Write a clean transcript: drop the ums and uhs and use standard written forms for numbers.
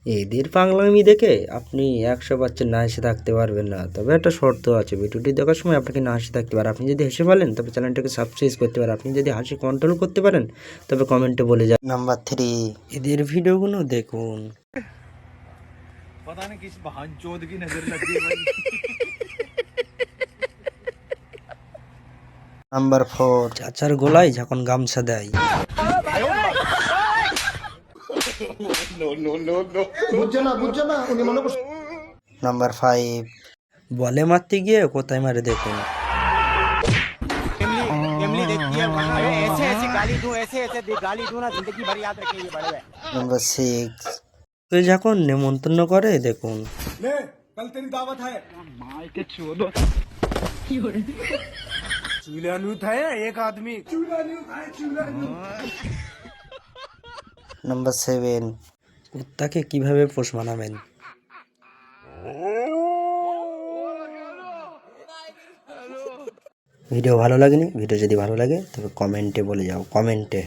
এদের পাগলামি দেখে আপনি 100% না হেসে থাকতে পারবেন না। তবে একটা শর্ত আছে, ভিডিওটি দেখার সময় আপনাকে না হেসে থাকতে পারে। আপনি যদি হেসে ফেলেন তবে চ্যানেলটাকে সাবস্ক্রাইব করতে পারেন। আপনি যদি হাসি কন্ট্রোল করতে পারেন তবে কমেন্টে বলে যান। নাম্বার 3, এদের ভিডিওগুলো দেখুন। पता नहीं किस बहनचोद की नजर लग गई भाई। নাম্বার 4, চাচার গলায় যখন গামছা দেয়। নাম্বার 5, বলে মারতে গিয়ে কোথায় মারে দেখুন। इमली देखती है अरे ऐसे ऐसे गाली दूं ना जिंदगी भर याद रखेंगे बड़े भाई। নাম্বার 6, তো যখন নেমন্তন্ন করে দেখুন। ले कल तेरी दावत है। मार के चोदो। चूल्हा नहीं उठाया एक आदमी। चूल्हा नहीं उठाया चूल्हा नहीं। নাম্বার 7, কুত্তাকে কিভাবে পোষ মানাবেন। ভিডিও ভালো লাগেনি? ভিডিও যদি ভালো লাগে তবে কমেন্টে বলে যাও, কমেন্টে।